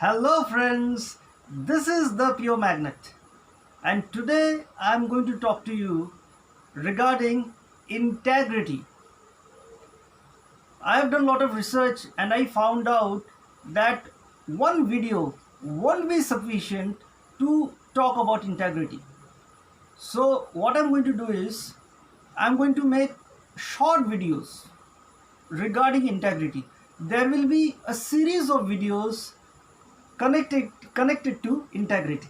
Hello friends, this is the Pure Magnet and today I am going to talk to you regarding integrity. I have done a lot of research and I found out that one video won't be sufficient to talk about integrity. So what I'm going to do is I'm going to make short videos regarding integrity. There will be a series of videos connected to integrity.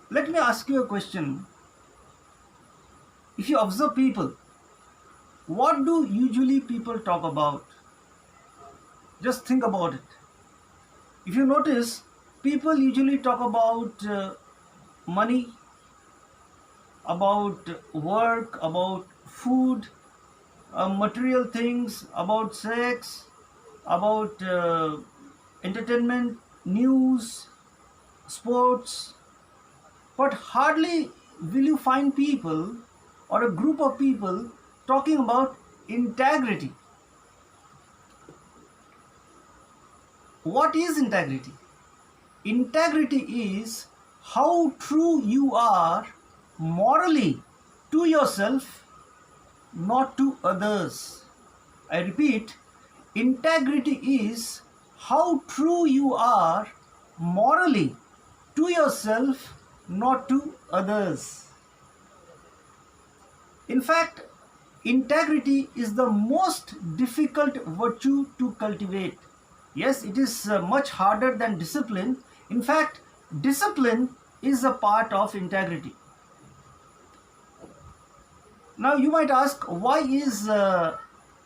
Let me ask you a question. If you observe people, what do usually people talk about? Just think about it. If you notice, people usually talk about money, about work, about food, material things, about sex, about entertainment, news, sports, but hardly will you find people or a group of people talking about integrity. What is integrity? Integrity is how true you are morally to yourself, not to others. I repeat, integrity is how true you are morally to yourself, not to others. In fact, integrity is the most difficult virtue to cultivate. Yes, it is much harder than discipline. In fact, discipline is a part of integrity. Now you might ask, why is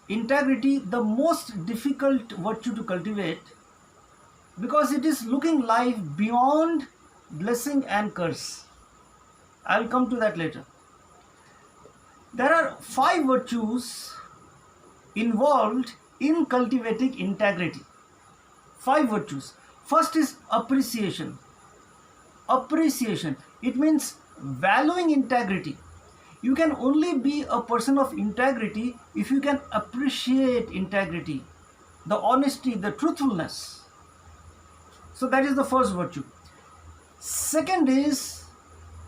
integrity the most difficult virtue to cultivate? Because it is looking life beyond blessing and curse. I will come to that later. There are 5 virtues involved in cultivating integrity. 5 virtues. First is appreciation. Appreciation. It means valuing integrity. You can only be a person of integrity if you can appreciate integrity, the honesty, the truthfulness. So that is the first virtue. Second is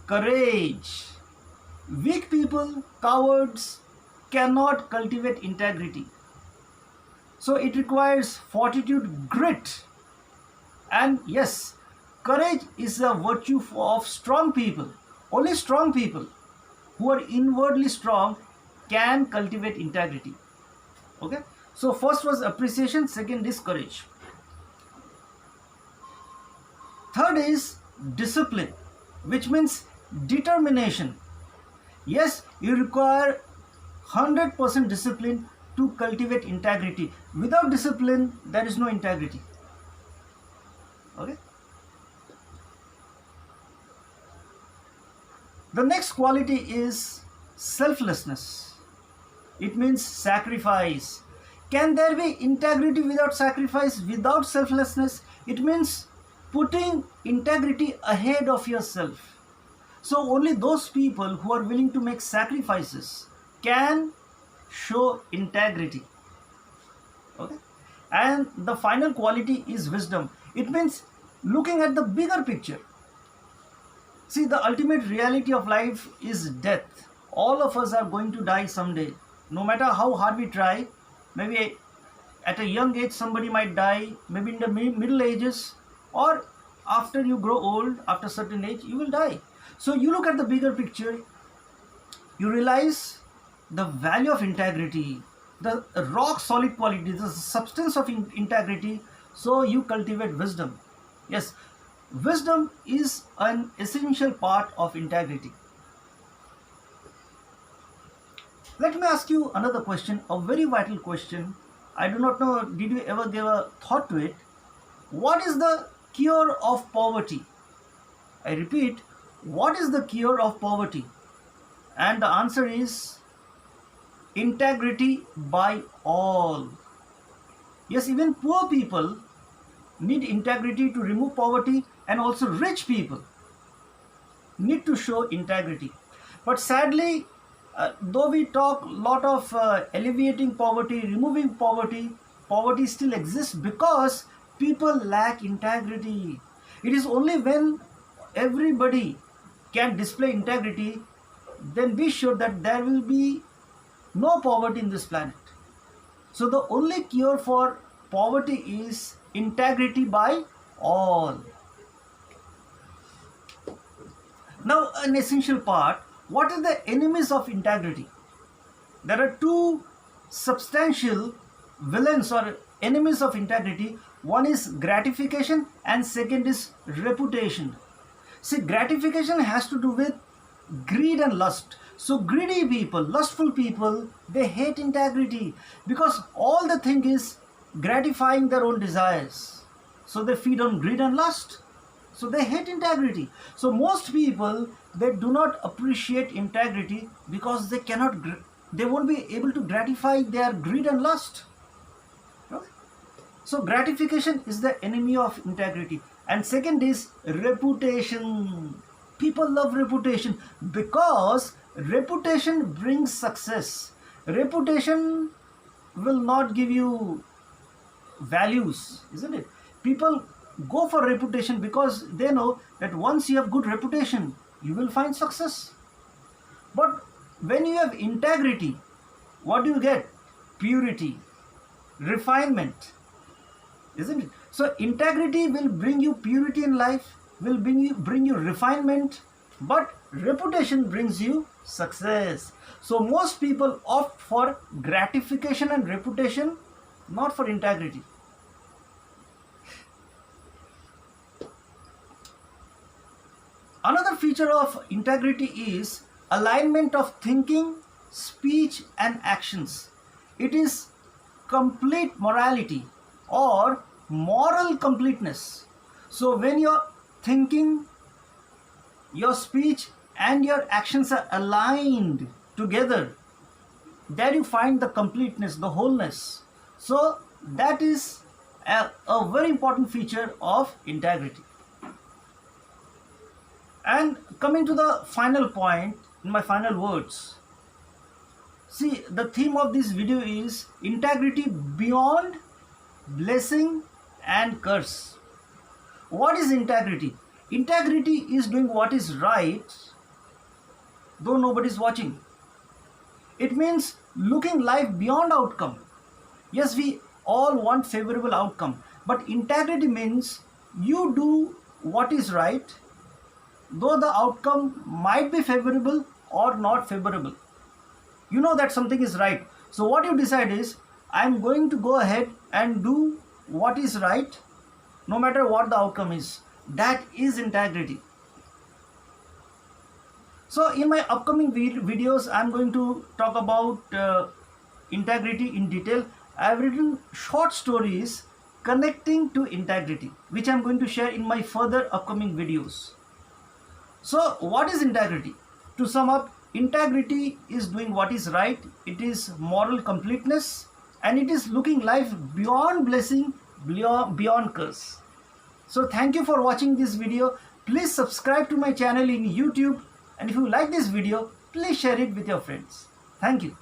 courage. Weak people, cowards, cannot cultivate integrity. So it requires fortitude, grit. And yes, courage is a virtue of strong people. Only strong people who are inwardly strong can cultivate integrity. Okay? So first was appreciation, second is courage. Third is discipline, which means determination. Yes, you require 100% discipline to cultivate integrity. Without discipline, there is no integrity. Okay? The next quality is selflessness. It means sacrifice. Can there be integrity without sacrifice, without selflessness? It means putting integrity ahead of yourself. So only those people who are willing to make sacrifices can show integrity. Okay? And the final quality is wisdom. It means looking at the bigger picture. See, the ultimate reality of life is death. All of us are going to die someday. No matter how hard we try, maybe at a young age somebody might die, maybe in the middle ages, or after you grow old, after a certain age, you will die. So you look at the bigger picture, you realize the value of integrity, the rock solid quality, the substance of integrity, so you cultivate wisdom. Yes, wisdom is an essential part of integrity. Let me ask you another question, a very vital question. I do not know, did you ever give a thought to it? What is the cure of poverty? I repeat, what is the cure of poverty? And the answer is integrity by all. Yes, even poor people need integrity to remove poverty, and also rich people need to show integrity. But sadly, though we talk a lot of alleviating poverty, removing poverty, poverty still exists because people lack integrity. It is only when everybody can display integrity, then be sure that there will be no poverty in this planet. So the only cure for poverty is integrity by all. Now, an essential part, what are the enemies of integrity? There are two substantial villains or enemies of integrity. One is gratification and second is reputation. See, gratification has to do with greed and lust. So greedy people, lustful people, they hate integrity because all they think is gratifying their own desires. So they feed on greed and lust. So they hate integrity. So most people, they do not appreciate integrity because they won't be able to gratify their greed and lust. Okay? So gratification is the enemy of integrity. And second is reputation. People love reputation because reputation brings success. Reputation will not give you values, isn't it? People go for reputation because they know that once you have good reputation, you will find success. But when you have integrity, what do you get? Purity, refinement, isn't it? So integrity will bring you purity in life, will bring you refinement, but reputation brings you success. So most people opt for gratification and reputation, not for integrity. Another feature of integrity is alignment of thinking, speech and actions. It is complete morality or moral completeness. So when your thinking, your speech and your actions are aligned together, there you find the completeness, the wholeness. So that is a very important feature of integrity. And coming to the final point, in my final words, see, the theme of this video is integrity beyond blessing and curse. What is integrity? Integrity is doing what is right, though nobody is watching. It means looking life beyond outcome. Yes, we all want favorable outcome, but integrity means you do what is right, though the outcome might be favorable or not favorable. You know that something is right. So what you decide is, I am going to go ahead and do what is right, no matter what the outcome is. That is integrity. So in my upcoming videos, I am going to talk about integrity in detail. I have written short stories connecting to integrity, which I am going to share in my further upcoming videos. So what is integrity? To sum up, integrity is doing what is right, it is moral completeness, and it is looking life beyond blessing, beyond curse. So thank you for watching this video. Please subscribe to my channel in YouTube, and if you like this video, please share it with your friends. Thank you.